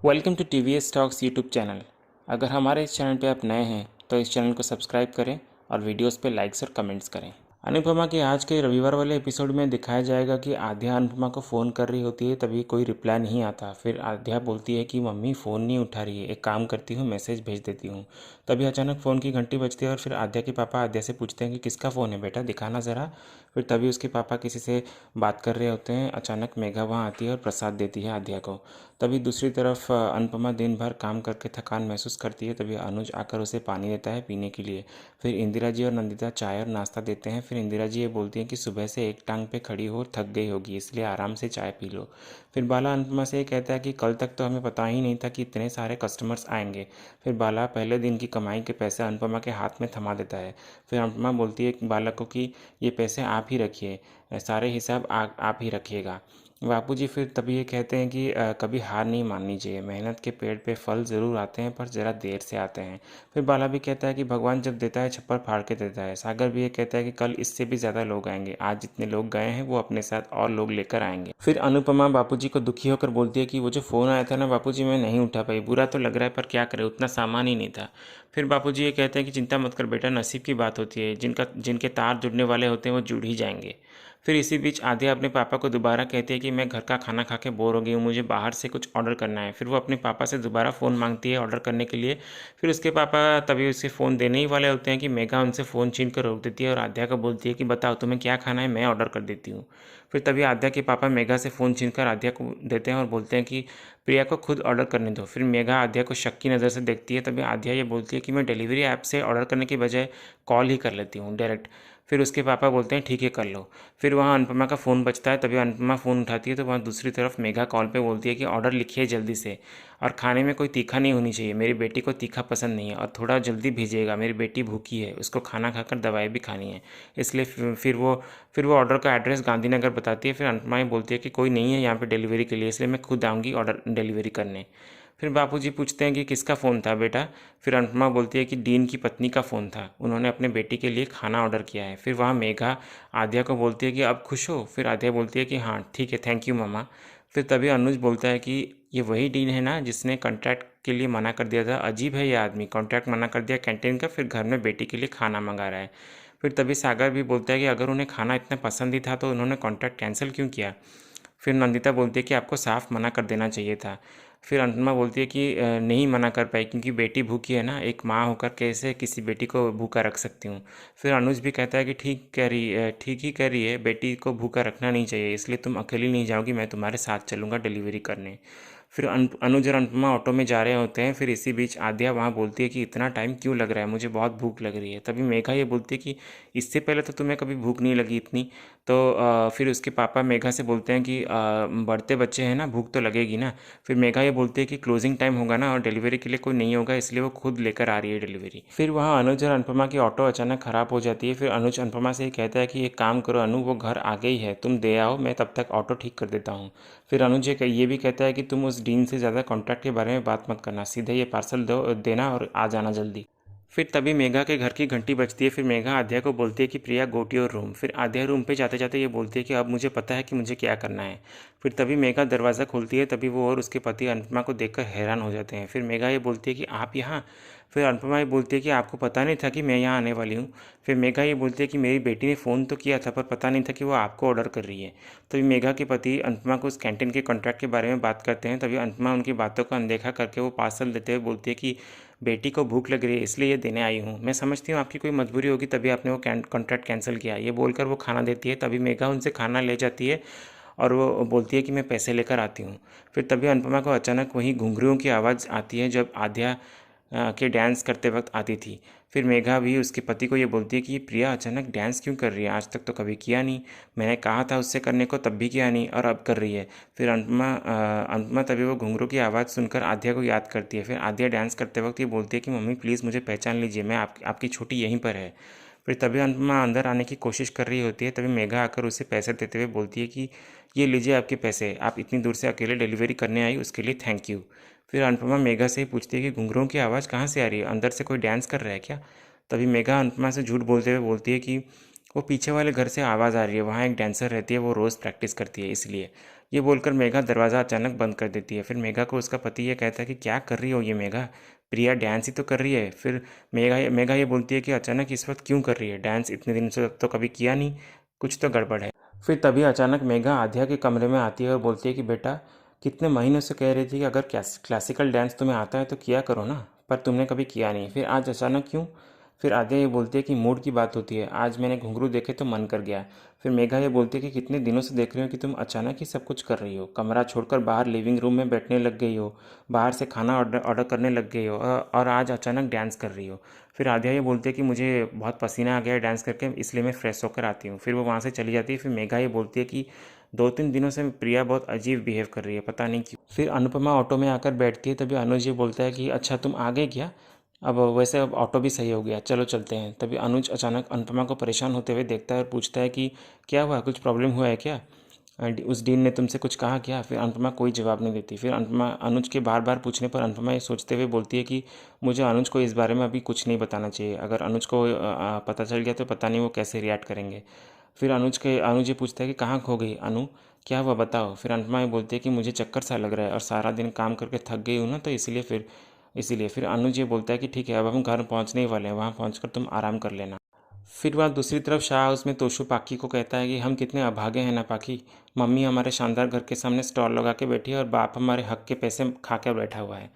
Welcome to TVS talks YouTube channel. अगर हमारे इस चैनल पे आप नए हैं तो इस चैनल को सब्सक्राइब करें और वीडियोस पे लाइक्स और कमेंट्स करें। अनुपमा के आज के रविवार वाले एपिसोड में दिखाया जाएगा कि आध्या अनुपमा को फ़ोन कर रही होती है, तभी कोई रिप्लाई नहीं आता। फिर आध्या बोलती है कि मम्मी फ़ोन नहीं उठा रही है, एक काम करती हूँ मैसेज भेज देती हूँ। तभी अचानक फ़ोन की घंटी बजती है और फिर आध्या के पापा आध्या से पूछते हैं कि किसका फ़ोन है बेटा, दिखाना ज़रा। फिर तभी उसके पापा किसी से बात कर रहे होते हैं। अचानक मेघा वहाँ आती है और प्रसाद देती है आध्या को। तभी दूसरी तरफ अनुपमा दिन भर काम करके थकान महसूस करती है। तभी अनुज आकर उसे पानी देता है पीने के लिए। फिर इंदिरा जी और नंदिता चाय और नाश्ता देते हैं। फिर इंदिरा जी ये बोलती हैं कि सुबह से एक टांग पे खड़ी हो थक गई होगी, इसलिए आराम से चाय पी लो। फिर बाला अनुपमा से ये कहता है कि कल तक तो हमें पता ही नहीं था कि इतने सारे कस्टमर्स आएंगे। फिर बाला पहले दिन की कमाई के पैसे अनुपमा के हाथ में थमा देता है। फिर अनुपमा बोलती है बाला को कि ये पैसे आप ही रखिए, सारे हिसाब आप ही रखिएगा। बापूजी फिर तभी ये कहते हैं कि कभी हार नहीं माननी चाहिए, मेहनत के पेड़ पे फल ज़रूर आते हैं पर ज़रा देर से आते हैं। फिर बाला भी कहता है कि भगवान जब देता है छप्पर फाड़ के देता है। सागर भी ये कहता है कि कल इससे भी ज़्यादा लोग आएंगे, आज जितने लोग गए हैं वो अपने साथ और लोग लेकर आएंगे। फिर अनुपमा बापूजी को दुखी होकर बोलती है कि वो जो फ़ोन आया था ना बापूजी, मैं नहीं उठा पाई, बुरा तो लग रहा है पर क्या करें, उतना सामान ही नहीं था। फिर बापूजी ये कहते हैं कि चिंता मत कर बेटा, नसीब की बात होती है, जिनके तार जुड़ने वाले होते हैं वो जुड़ ही जाएंगे। फिर इसी बीच आध्या अपने पापा को दोबारा कहती है कि मैं घर का खाना खा के बोर हो गई हूँ, मुझे बाहर से कुछ ऑर्डर करना है। फिर वो अपने पापा से दोबारा फ़ोन मांगती है ऑर्डर करने के लिए। फिर उसके पापा तभी उसे फ़ोन देने ही वाले होते हैं कि मेघा उनसे फ़ोन छीन कर रोक देती है और आध्या को बोलती है कि बताओ तुम्हें क्या खाना है, मैं ऑर्डर कर देती हूँ। फिर तभी आध्या के पापा मेघा से फ़ोन छीन कर आध्या को देते हैं और बोलते हैं कि प्रिया को खुद ऑर्डर करने दो। फिर मेघा आध्या को शक की नज़र से देखती है। तभी आध्या ये बोलती है कि मैं डिलीवरी ऐप से ऑर्डर करने की बजाय कॉल ही कर लेती हूँ डायरेक्ट। फिर उसके पापा बोलते हैं ठीक है कर लो। फिर वहाँ अनुपमा का फ़ोन बजता है। तभी अनुपमा फ़ोन उठाती है तो वहाँ दूसरी तरफ मेघा कॉल पे बोलती है कि ऑर्डर लिखिए जल्दी से, और खाने में कोई तीखा नहीं होनी चाहिए, मेरी बेटी को तीखा पसंद नहीं है, और थोड़ा जल्दी भेजिएगा, मेरी बेटी भूखी है, उसको खाना खाकर दवाई भी खानी है। इसलिए फिर वो ऑर्डर का एड्रेस गांधीनगर बताती है। फिर अनुपमा बोलती है कि कोई नहीं है यहाँ पे डिलीवरी के लिए, इसलिए मैं खुद आऊँगी ऑर्डर डिलीवरी करने। फिर बापूजी पूछते हैं कि किसका फ़ोन था बेटा। फिर अनुपमा बोलती है कि डीन की पत्नी का फ़ोन था, उन्होंने अपने बेटी के लिए खाना ऑर्डर किया है। फिर वहाँ मेघा आध्या को बोलती है कि अब खुश हो। फिर आध्या बोलती है कि हाँ ठीक है, थैंक यू मामा। फिर तभी अनुज बोलता है कि ये वही डीन है ना जिसने कॉन्ट्रैक्ट के लिए मना कर दिया था, अजीब है ये आदमी, कॉन्ट्रैक्ट मना कर दिया कैंटीन का, फिर घर में बेटी के लिए खाना मंगा रहा है। फिर तभी सागर भी बोलता है कि अगर उन्हें खाना इतना पसंद ही था तो उन्होंने कॉन्ट्रैक्ट कैंसिल क्यों किया। फिर नंदिता बोलती है कि आपको साफ मना कर देना चाहिए था। फिर अनुपमा बोलती है कि नहीं मना कर पाई क्योंकि बेटी भूखी है ना, एक माँ होकर कैसे किसी बेटी को भूखा रख सकती हूँ। फिर अनुज भी कहता है कि ठीक ही कह रही है, बेटी को भूखा रखना नहीं चाहिए, इसलिए तुम अकेली नहीं जाओगी, मैं तुम्हारे साथ चलूँगा डिलीवरी करने। फिर अनुज और अनुपमा ऑटो में जा रहे होते हैं। फिर इसी बीच आद्या वहाँ बोलती है कि इतना टाइम क्यों लग रहा है, मुझे बहुत भूख लग रही है। तभी मेघा ये बोलती है कि इससे पहले तो तुम्हें कभी भूख नहीं लगी इतनी। तो फिर उसके पापा मेघा से बोलते हैं कि बढ़ते बच्चे हैं ना, भूख तो लगेगी ना। फिर मेघा ये बोलती है कि क्लोजिंग टाइम होगा ना और डिलीवरी के लिए कोई नहीं होगा, इसलिए वो खुद लेकर आ रही है डिलीवरी। फिर वहाँ अनुज और अनुपमा की ऑटो अचानक ख़राब हो जाती है। फिर अनुज अनुपमा से ये कहता है कि एक काम करो अनु, वो घर आ गई है, तुम दे आओ, मैं तब तक ऑटो ठीक कर देता हूँ। फिर अनुज ये भी कहता है कि तुम उस डीन से ज़्यादा कॉन्ट्रैक्ट के बारे में बात मत करना, सीधे ये पार्सल दो देना और आ जाना जल्दी। फिर तभी मेघा के घर की घंटी बजती है। फिर मेघा आध्या को बोलती है कि प्रिया गो टू योर रूम। फिर आध्या रूम पे जाते जाते ये बोलती है कि अब मुझे पता है कि मुझे क्या करना है। फिर तभी मेघा दरवाज़ा खोलती है। तभी वो और उसके पति अनुपमा को देखकर हैरान हो जाते हैं। फिर मेघा ये बोलती है कि आप यहाँ। फिर अनुपमा ये बोलती है कि आपको पता नहीं था कि मैं यहाँ आने वाली हूँ। फिर मेघा ये बोलती है कि मेरी बेटी ने फ़ोन तो किया था पर पता नहीं था कि वो आपको ऑर्डर कर रही है। तभी मेघा के पति अनुपमा को उस कैंटीन के कॉन्ट्रैक्ट के बारे में बात करते हैं। तभी अनुपमा उनकी बातों को अनदेखा करके वो पार्सल देते हुए बोलती है कि बेटी को भूख लग रही है इसलिए ये देने आई हूँ, मैं समझती हूँ आपकी कोई मजबूरी होगी तभी आपने वो कॉन्ट्रैक्ट कैंसिल किया। ये बोलकर वो खाना देती है। तभी मेघा उनसे खाना ले जाती है और वो बोलती है कि मैं पैसे लेकर आती हूँ। फिर तभी अनुपमा को अचानक वहीं घुंघरुओं की आवाज़ आती है जब आध्या के डांस करते वक्त आती थी। फिर मेघा भी उसके पति को ये बोलती है कि ये प्रिया अचानक डांस क्यों कर रही है, आज तक तो कभी किया नहीं, मैंने कहा था उससे करने को तब भी किया नहीं और अब कर रही है। फिर अनुपमा तभी वो घुंघरू की आवाज़ सुनकर आध्या को याद करती है। फिर आध्या डांस करते वक्त ये बोलती है कि मम्मी प्लीज़ मुझे पहचान लीजिए, मैं आपकी छोटी यहीं पर है। फिर तभी अनुपमा अंदर आने की कोशिश कर रही होती है। तभी मेघा आकर उसे पैसे देते हुए बोलती है कि ये लीजिए आपके पैसे, आप इतनी दूर से अकेले डिलीवरी करने आई उसके लिए थैंक यू। फिर अनुपमा मेघा से ही पूछती है कि घुंघरुओं की आवाज़ कहाँ से आ रही है, अंदर से कोई डांस कर रहा है क्या। तभी मेघा अनुपमा से झूठ बोलते हुए बोलती है कि वो पीछे वाले घर से आवाज़ आ रही है, वहाँ एक डांसर रहती है, वो रोज़ प्रैक्टिस करती है इसलिए। ये बोलकर मेघा दरवाज़ा अचानक बंद कर देती है। फिर मेघा को उसका पति ये कहता है कि क्या कर रही हो ये मेघा, प्रिया डांस ही तो कर रही है। फिर मेघा ये बोलती है कि अचानक इस वक्त क्यों कर रही है डांस, इतने दिन से तो कभी किया नहीं, कुछ तो गड़बड़ है। फिर तभी अचानक मेघा आध्या के कमरे में आती है और बोलती है कि बेटा, कितने महीनों से कह रही थी कि अगर क्लासिकल डांस तुम्हें आता है तो किया करो ना, पर तुमने कभी किया नहीं, फिर आज अचानक क्यों। फिर आध्या ये बोलती है कि मूड की बात होती है, आज मैंने घुंघरू देखे तो मन कर गया। फिर मेघा ये बोलती है कि कितने दिनों से देख रही हो कि तुम अचानक ही सब कुछ कर रही हो, कमरा छोड़कर बाहर लिविंग रूम में बैठने लग गई हो, बाहर से खाना ऑर्डर करने लग गई हो, और आज अचानक डांस कर रही हो। फिर आध्या ये बोलती है कि मुझे बहुत पसीना आ गया है डांस करके, इसलिए मैं फ्रेश होकर आती हूँ। फिर वो वहाँ से चली जाती है। फिर मेघा ये बोलती है कि 2-3 दिनों से प्रिया बहुत अजीब बिहेव कर रही है, पता नहीं क्यों। फिर अनुपमा ऑटो में आकर बैठती है। तभी अनुज ये बोलता है कि अच्छा तुम आ गए क्या, अब वैसे अब ऑटो भी सही हो गया, चलो चलते हैं। तभी अनुज अचानक अनुपमा को परेशान होते हुए देखता है और पूछता है कि क्या हुआ, कुछ प्रॉब्लम हुआ है क्या, उस डीन ने तुमसे कुछ कहा क्या। फिर अनुपमा कोई जवाब नहीं देती। फिर अनुपमा अनुज के बार बार पूछने पर अनुपमा ये सोचते हुए बोलती है कि मुझे अनुज को इस बारे में अभी कुछ नहीं बताना चाहिए, अगर अनुज को पता चल गया तो पता नहीं वो कैसे रिएक्ट करेंगे। फिर अनुज ये पूछता है कि कहाँ खो गई अनु, क्या हुआ बताओ। फिर अनुपमा ये बोलती है कि मुझे चक्कर सा लग रहा है और सारा दिन काम करके थक गई हूँ ना, तो इसीलिए फिर अनुज ये बोलता है कि ठीक है, अब हम घर पहुँचने ही वाले हैं, वहाँ पहुँच तुम आराम कर लेना। फिर वह दूसरी तरफ शाह हाउस में तोशु पाकी को कहता है कि हम कितने अभागे हैं ना पाकी, मम्मी हमारे शानदार घर के सामने स्टॉल लगा के बैठी है और बाप हमारे हक के पैसे खा कर बैठा हुआ है।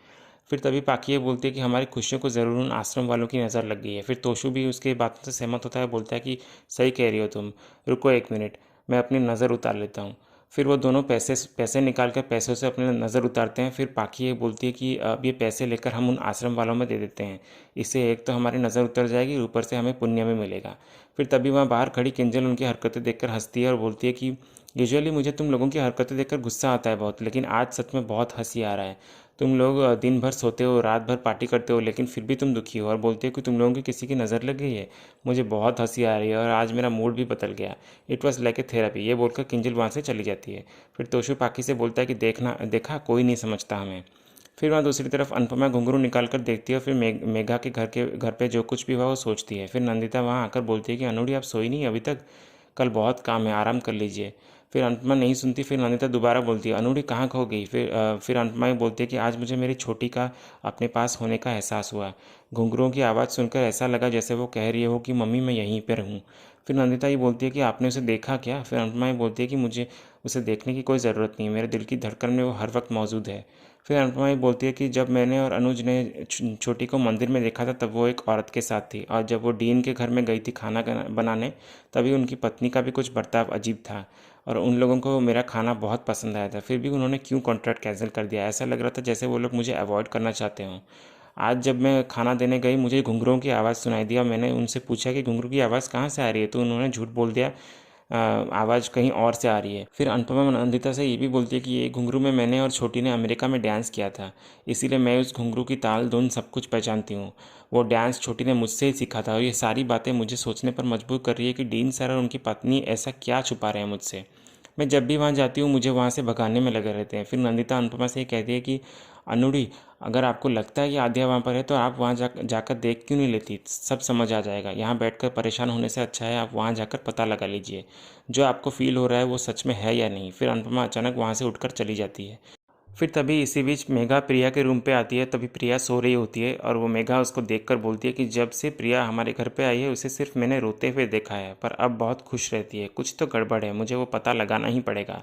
फिर तभी पाकी ये बोलती है कि हमारी खुशियों को ज़रूर उन आश्रम वालों की नज़र लग गई है। फिर तोशु भी उसके बातों से सहमत होता है, बोलता है कि सही कह रही हो तुम, रुको 1 मिनट, मैं अपनी नज़र उतार लेता हूँ। फिर वो दोनों पैसे पैसे निकाल कर पैसों से अपने नज़र उतारते हैं। फिर पाकी ये बोलती है कि अब ये पैसे लेकर हम उन आश्रम वालों में दे देते हैं, इससे एक तो हमारी नज़र उतर जाएगी, ऊपर से हमें पुण्य में मिलेगा। फिर तभी वहाँ बाहर खड़ी किंजल उनकी हरकतें देखकर हंसती है और बोलती है कि यूजुअली मुझे तुम लोगों की हरकतें देखकर गुस्सा आता है बहुत, लेकिन आज सच में बहुत हंसी आ रहा है। तुम लोग दिन भर सोते हो, रात भर पार्टी करते हो, लेकिन फिर भी तुम दुखी हो और बोलते हो कि तुम लोगों की किसी की नज़र लग गई है। मुझे बहुत हंसी आ रही है और आज मेरा मूड भी बदल गया। It was like a therapy. ये बोलकर किंजल वहाँ से चली जाती है। फिर तोशु पाकी से बोलता है कि देखा कोई नहीं समझता हमें। फिर वहाँ दूसरी तरफ अनुपमा घुंघरू निकाल कर देखती है और फिर मेघा के घर पे जो कुछ भी हुआ वो सोचती है। फिर नंदिता वहाँ आकर बोलती है कि अनुड़ी आप सोई नहीं अभी तक, कल बहुत काम है, आराम कर लीजिए। फिर अनुपमा नहीं सुनती। फिर नंदिता दोबारा बोलती है अनुड़ी कहाँ खो गई। फिर अनुपमा ये बोलती है कि आज मुझे मेरी छोटी का अपने पास होने का एहसास हुआ। घुंघरुओं की आवाज़ सुनकर ऐसा लगा जैसे वो कह रही हो कि मम्मी मैं यहीं पर हूँ। फिर नंदिता ये बोलती है कि आपने उसे देखा क्या। फिर अनुपमा ये बोलती है कि मुझे उसे देखने की कोई ज़रूरत नहीं है, मेरे दिल की धड़कन में वो हर वक्त मौजूद है। फिर अनुपमा ये बोलती है कि जब मैंने और अनुज ने छोटी को मंदिर में देखा था तब वो एक औरत के साथ थी, और जब वो डीन के घर में गई थी खाना बनाने, तभी उनकी पत्नी का भी कुछ बर्ताव अजीब था और उन लोगों को मेरा खाना बहुत पसंद आया था। फिर भी उन्होंने क्यों कॉन्ट्रैक्ट कैंसिल कर दिया, ऐसा लग रहा था जैसे वो लोग मुझे अवॉइड करना चाहते हों। आज जब मैं खाना देने गई मुझे घुंघरुओं की आवाज़ सुनाई दिया। मैंने उनसे पूछा कि घुंघरू की आवाज़ कहाँ से आ रही है, तो उन्होंने झूठ बोल दिया, आवाज़ कहीं और से आ रही है। फिर अनुपमा नंदिता से ये भी बोलती है कि ये घुंघरू में मैंने और छोटी ने अमेरिका में डांस किया था, इसीलिए मैं उस घुंघरू की ताल धुन सब कुछ पहचानती हूँ। वो डांस छोटी ने मुझसे ही सीखा था और ये सारी बातें मुझे सोचने पर मजबूर कर रही है कि डीन सर और उनकी पत्नी ऐसा क्या छुपा रहे हैं मुझसे। मैं जब भी वहाँ जाती हूँ मुझे वहाँ से भगाने में लगे रहते हैं। फिर नंदिता अनुपमा से ये कहती है कि अनुड़ी, अगर आपको लगता है कि आद्या वहाँ पर है तो आप वहाँ जाकर देख क्यों नहीं लेती, सब समझ आ जाएगा। यहाँ बैठकर परेशान होने से अच्छा है आप वहाँ जाकर पता लगा लीजिए जो आपको फील हो रहा है वो सच में है या नहीं। फिर अनुपमा अचानक वहाँ से उठकर चली जाती है। फिर तभी इसी बीच मेघा प्रिया के रूम पे आती है। तभी प्रिया सो रही होती है और वो मेघा उसको देखकर बोलती है कि जब से प्रिया हमारे घर पे आई है उसे सिर्फ मैंने रोते हुए देखा है, पर अब बहुत खुश रहती है, कुछ तो गड़बड़ है, मुझे वो पता लगाना ही पड़ेगा।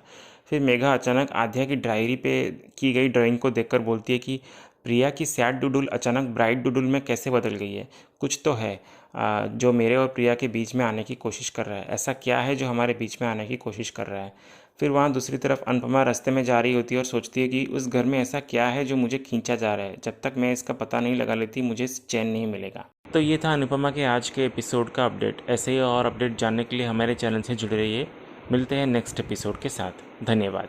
फिर मेघा अचानक आध्या की डायरी पे की गई ड्राइंग को देखकर बोलती है कि प्रिया की सैड डुडुल अचानक ब्राइट डुडुल में कैसे बदल गई है, कुछ तो है जो मेरे और प्रिया के बीच में आने की कोशिश कर रहा है। ऐसा क्या है जो हमारे बीच में आने की कोशिश कर रहा है। फिर वहाँ दूसरी तरफ अनुपमा रास्ते में जा रही होती है और सोचती है कि उस घर में ऐसा क्या है जो मुझे खींचा जा रहा है, जब तक मैं इसका पता नहीं लगा लेती मुझे चैन नहीं मिलेगा। तो ये था अनुपमा के आज के एपिसोड का अपडेट। ऐसे ही और अपडेट जानने के लिए हमारे चैनल से जुड़े रहिए। मिलते हैं नेक्स्ट एपिसोड के साथ। धन्यवाद।